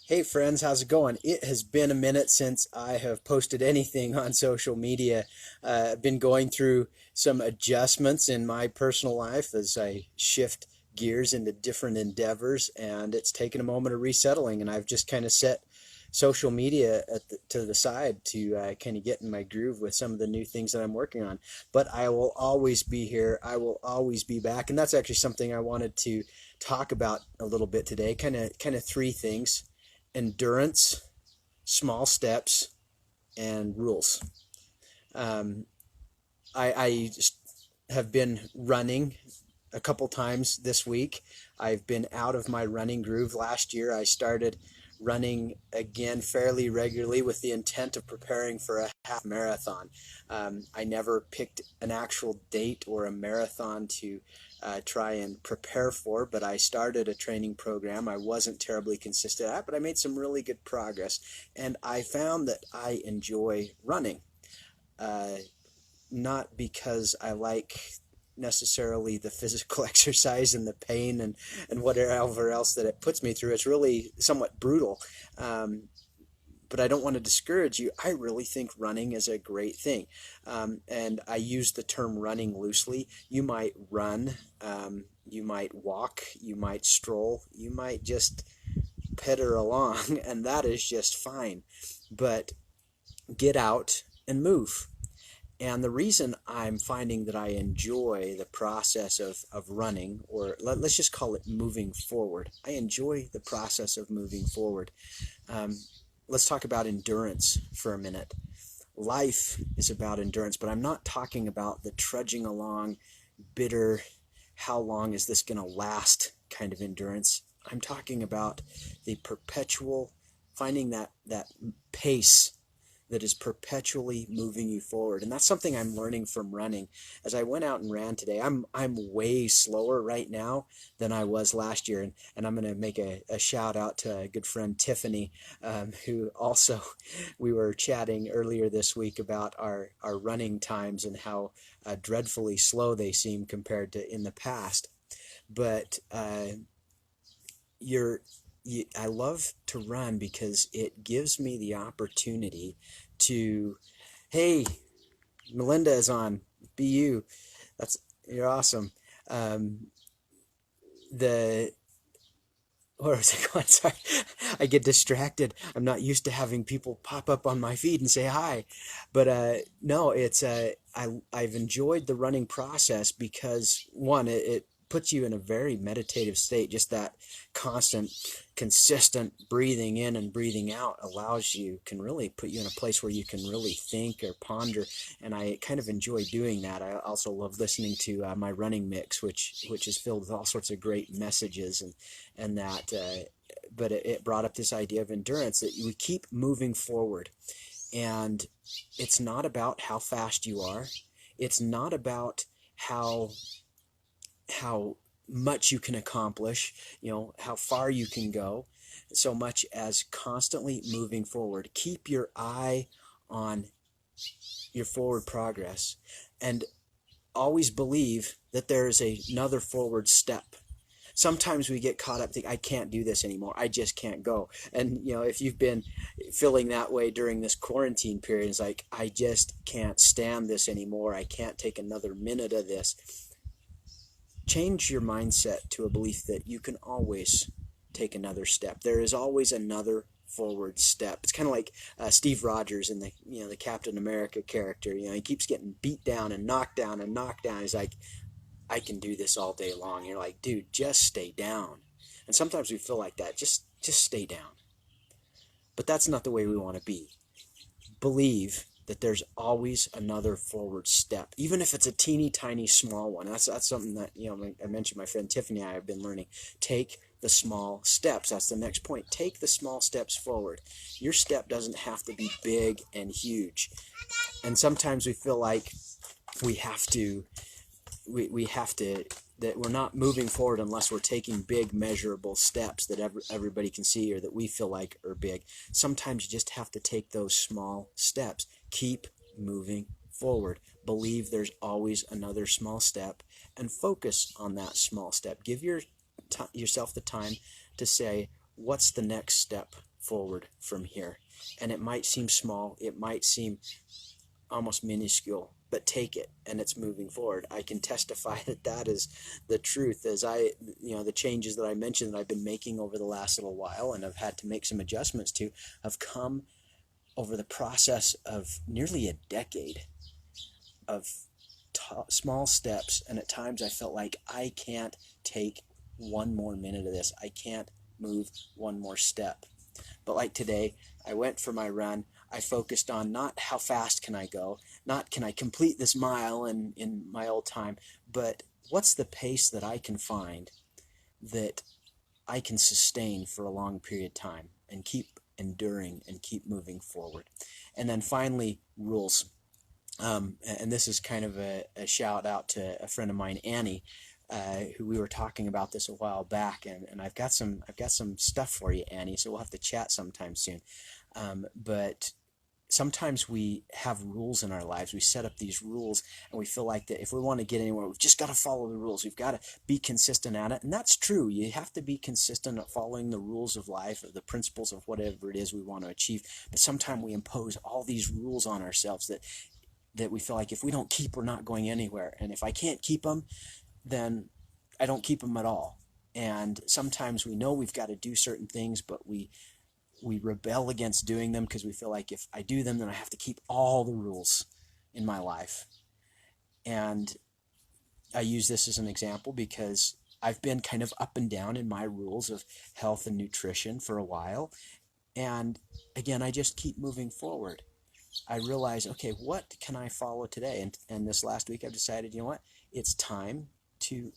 Hey friends, how's it going? It has been a minute since I have posted anything on social media. I've been going through some adjustments in my personal life as I shift gears into different endeavors, and it's taken a moment of resettling. And I've just kind of set social media to the side to kind of get in my groove with some of the new things that I'm working on. But I will always be here. I will always be back, and that's actually something I wanted to talk about a little bit today. Kind of three things: endurance, small steps, and rules. Um, I have been running a couple times this week. I've been out of my running groove. Last year, I started running again fairly regularly with the intent of preparing for a half marathon. I never picked an actual date or a marathon to try and prepare for, but I started a training program. I wasn't terribly consistent at, but I made some really good progress, and I found that I enjoy running. Uh, Not because I like necessarily the physical exercise and the pain and whatever else that it puts me through. It's really somewhat brutal. Um, but I don't want to discourage you. I really think running is a great thing. And I use the term running loosely. You might run, you might walk, you might stroll, you might just pitter along, and that is just fine. But get out and move. And the reason I'm finding that I enjoy the process of running, or us just call it moving forward, I enjoy the process of moving forward. Um, let's talk about endurance for a minute. Life is about endurance, but I'm not talking about the trudging along, bitter, how long is this going to last kind of endurance. I'm talking about the perpetual, finding that pace that is perpetually moving you forward. And that's something I'm learning from running. As I went out and ran today, I'm way slower right now than I was last year. And I'm going to make a shout out to a good friend, Tiffany, who also, we were chatting earlier this week about our running times and how dreadfully slow they seem compared to in the past. But you're I love to run because it gives me the opportunity to, hey, Melinda is on, be you. That's, you're awesome. Um, the where was I going? Sorry, I get distracted. I'm not used to having people pop up on my feed and say hi, but no, it's I've enjoyed the running process because one, it puts you in a very meditative state. Just that constant, consistent breathing in and breathing out allows you, can really put you in a place where you can really think or ponder, and I kind of enjoy doing that. I also love listening to my running mix, which is filled with all sorts of great messages and that. But it brought up this idea of endurance, that we keep moving forward, and it's not about how fast you are. It's not about how much you can accomplish, how far you can go, so much as constantly moving forward. Keep your eye on your forward progress, and always believe that there is another forward step. Sometimes we get caught up thinking, I can't do this anymore, I just can't go. And if you've been feeling that way during this quarantine period, it's like, I just can't stand this anymore, I can't take another minute of this. Change your mindset to a belief that you can always take another step. There is always another forward step. It's kind of like Steve Rogers in the Captain America character. He keeps getting beat down and knocked down and knocked down. He's like, I can do this all day long. You're like, dude, just stay down. And sometimes we feel like that. Just stay down. But that's not the way we want to be. Believe that there's always another forward step, even if it's a teeny tiny small one. That's something that I mentioned. My friend Tiffany and I have been learning. Take the small steps. That's the next point. Take the small steps forward. Your step doesn't have to be big and huge. And sometimes we feel like we have to that we're not moving forward unless we're taking big measurable steps that everybody can see or that we feel like are big. Sometimes you just have to take those small steps. Keep moving forward. Believe there's always another small step and focus on that small step. Give yourself the time to say, what's the next step forward from here. And it might seem small, it might seem almost minuscule, but take it and it's moving forward. I can testify that that is the truth. As the changes that I mentioned that I've been making over the last little while and I've had to make some adjustments to have come over the process of nearly a decade of small steps. And at times I felt like I can't take one more minute of this. I can't move one more step. But like today, I went for my run. I focused on not how fast can I go, not can I complete this mile in my old time, but what's the pace that I can find that I can sustain for a long period of time and keep enduring and keep moving forward. And then finally, rules. And this is kind of a shout out to a friend of mine, Annie, who we were talking about this a while back, and I've got some stuff for you, Annie. So we'll have to chat sometime soon. But sometimes we have rules in our lives. We set up these rules, and we feel like that if we want to get anywhere, we've just got to follow the rules. We've got to be consistent at it, and that's true. You have to be consistent at following the rules of life, or the principles of whatever it is we want to achieve. But sometimes we impose all these rules on ourselves that we feel like if we don't keep, we're not going anywhere. And if I can't keep them, then I don't keep them at all. And sometimes we know we've got to do certain things, but we rebel against doing them because we feel like if I do them, then I have to keep all the rules in my life. And I use this as an example because I've been kind of up and down in my rules of health and nutrition for a while. And again, I just keep moving forward. I realize, okay, what can I follow today? And this last week I've decided, you know what? It's time to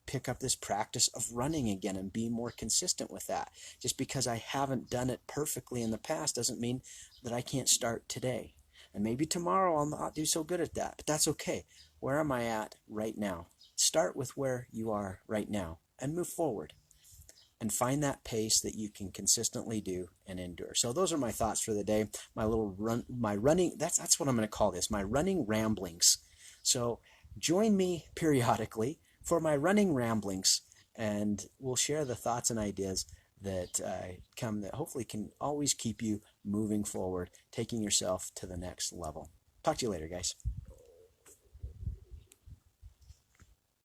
pick up this practice of running again and be more consistent with that. Just because I haven't done it perfectly in the past doesn't mean that I can't start today. And maybe tomorrow I'll not do so good at that, but that's okay. Where am I at right now? Start with where you are right now and move forward. And find that pace that you can consistently do and endure. So those are my thoughts for the day. My running, that's what I'm going to call this, my running ramblings. So join me periodically for my running ramblings, and we'll share the thoughts and ideas that that hopefully can always keep you moving forward, taking yourself to the next level. Talk to you later, guys.